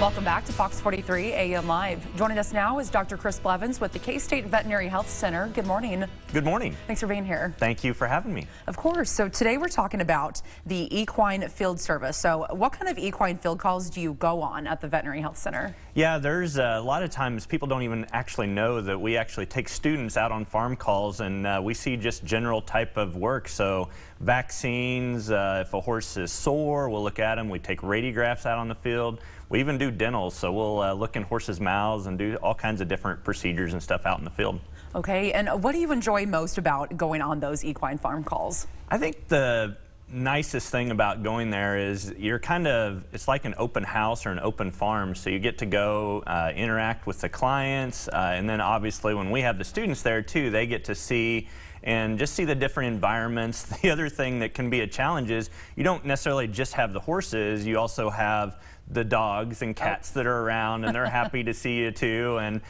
Welcome back to Fox 43 AM Live. Joining us now is Dr. Chris Blevins with the K-State Veterinary Health Center. Good morning. Good morning. Thanks for being here. Thank you for having me. Of course. So today we're talking about the equine field service. So what kind of equine field calls do you go on at the Veterinary Health Center? Yeah, there's a lot of times people don't even actually know that we actually take students out on farm calls, and we see just general type of work. So vaccines, if a horse is sore, we'll look at them. We take radiographs out on the field. We even do dental, so we'll look in horses' mouths and do all kinds of different procedures and stuff out in the field. Okay, and what do you enjoy most about going on those equine farm calls? I think the nicest thing about going there is it's like an open house or an open farm, so you get to go interact with the clients, and then obviously when we have the students there too, they get to see and just see the different environments. The other thing that can be a challenge is you don't necessarily just have the horses, you also have the dogs and cats that are around, and they're happy to see you too. And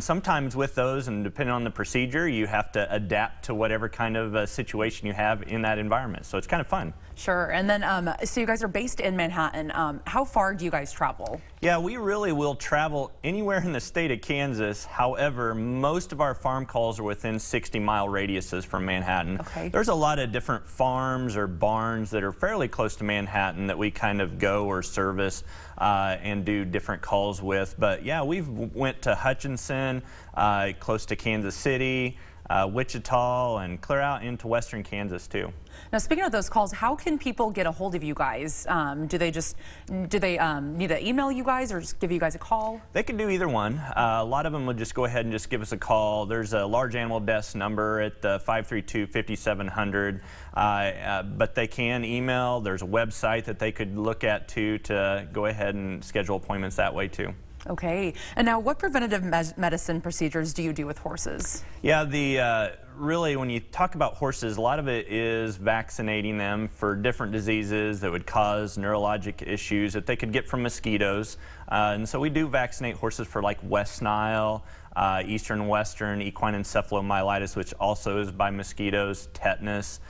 sometimes with those, and depending on the procedure, you have to adapt to whatever kind of situation you have in that environment. So it's kind of fun. Sure. And then, so you guys are based in Manhattan. How far do you guys travel? Yeah, we really will travel anywhere in the state of Kansas. However, most of our farm calls are within 60-mile radiuses from Manhattan. Okay. There's a lot of different farms or barns that are fairly close to Manhattan that we kind of go or service and do different calls with. But yeah, we've went to Hutchinson, close to Kansas City, Wichita, and clear out into western Kansas too. Now, speaking of those calls, how can people get a hold of you guys? Do they need to email you guys or just give you guys a call? They can do either one. A lot of them would just go ahead and just give us a call. There's a large animal desk number at 532-5700, but they can email. There's a website that they could look at too to go ahead and schedule appointments that way too. Okay. And now, what preventative medicine procedures do you do with horses? Yeah, really, when you talk about horses, a lot of it is vaccinating them for different diseases that would cause neurologic issues that they could get from mosquitoes. And so we do vaccinate horses for like West Nile, Eastern Western equine encephalomyelitis, which also is by mosquitoes, tetanus,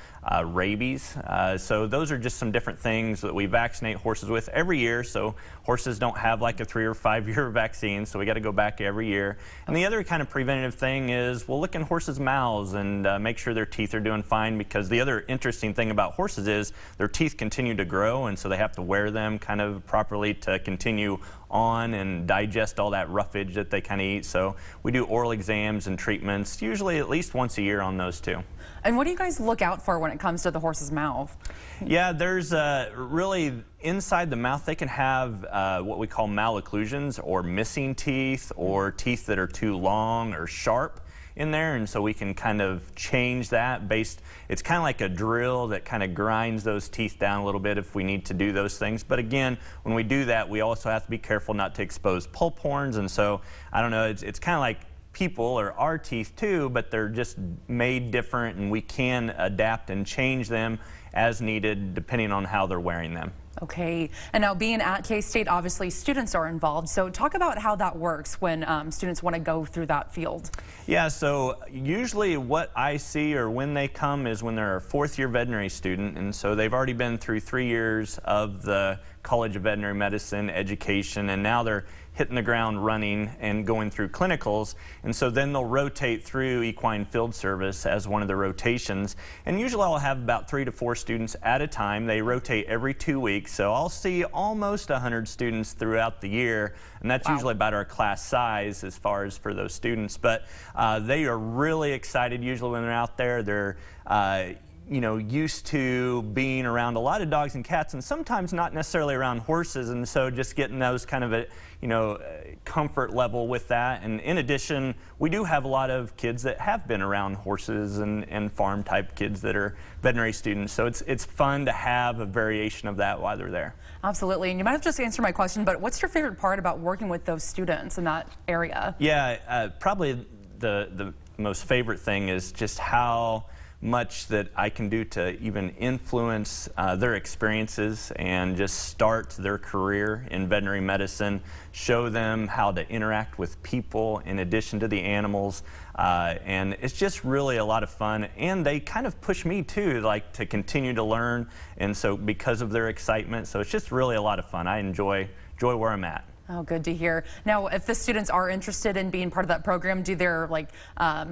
rabies. So those are just some different things that we vaccinate horses with every year. So horses don't have like a 3 or 5 year vaccine, so we got to go back every year. And the other kind of preventative thing is we'll look in horses' mouths and make sure their teeth are doing fine, because the other interesting thing about horses is their teeth continue to grow, and so they have to wear them kind of properly to continue on and digest all that roughage that they kind of eat. So we do oral exams and treatments, usually at least once a year on those too. And what do you guys look out for when it comes to the horse's mouth? Yeah, there's really inside the mouth they can have what we call malocclusions, or missing teeth, or teeth that are too long or sharp in there, and so we can kind of change that it's kind of like a drill that kind of grinds those teeth down a little bit if we need to do those things. But again, when we do that, we also have to be careful not to expose pulp horns, and so I don't know, it's kind of like people or our teeth too, but they're just made different, and we can adapt and change them as needed depending on how they're wearing them. Okay, and now being at K-State, obviously students are involved, so talk about how that works when students want to go through that field. Yeah, so usually what I see, or when they come, is when they're a 4th-year veterinary student, and so they've already been through 3 years of the College of Veterinary Medicine education, and now they're hitting the ground running and going through clinicals, and so then they'll rotate through equine field service as one of the rotations, and usually I'll have about 3 to 4 students at a time. They rotate every 2 weeks, so I'll see almost 100 students throughout the year, and that's usually about our class size as far as for those students. But they are really excited usually when they're out there. They're used to being around a lot of dogs and cats, and sometimes not necessarily around horses, and so just getting those kind of comfort level with that. And in addition, we do have a lot of kids that have been around horses and farm type kids that are veterinary students, so it's fun to have a variation of that while they're there. Absolutely. And you might have just answered my question, but what's your favorite part about working with those students in that area? Yeah, probably the most favorite thing is just how much that I can do to even influence their experiences and just start their career in veterinary medicine, show them how to interact with people in addition to the animals, and it's just really a lot of fun. And they kind of push me too, like, to continue to learn, and so because of their excitement, so it's just really a lot of fun. I enjoy enjoy where I'm at. Oh, good to hear. Now, if the students are interested in being part of that program, do their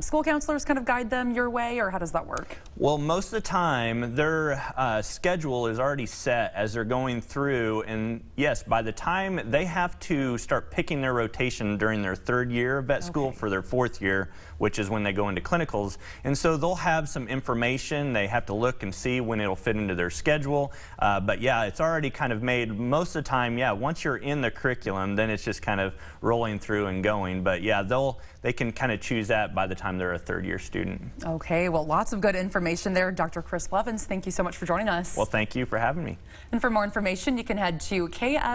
school counselors kind of guide them your way, or how does that work? Well, most of the time, their schedule is already set as they're going through, and yes, by the time they have to start picking their rotation during their 3rd year of vet school for their 4th year, which is when they go into clinicals, and so they'll have some information. They have to look and see when it'll fit into their schedule, but yeah, it's already kind of made most of the time. Yeah, once you're in the curriculum, then it's just kind of rolling through and going. But yeah, they can kind of choose that by the time they're a 3rd year student. Okay, well, lots of good information there. Dr. Chris Blevins, thank you so much for joining us. Well, thank you for having me. And for more information, you can head to ksvhc.org.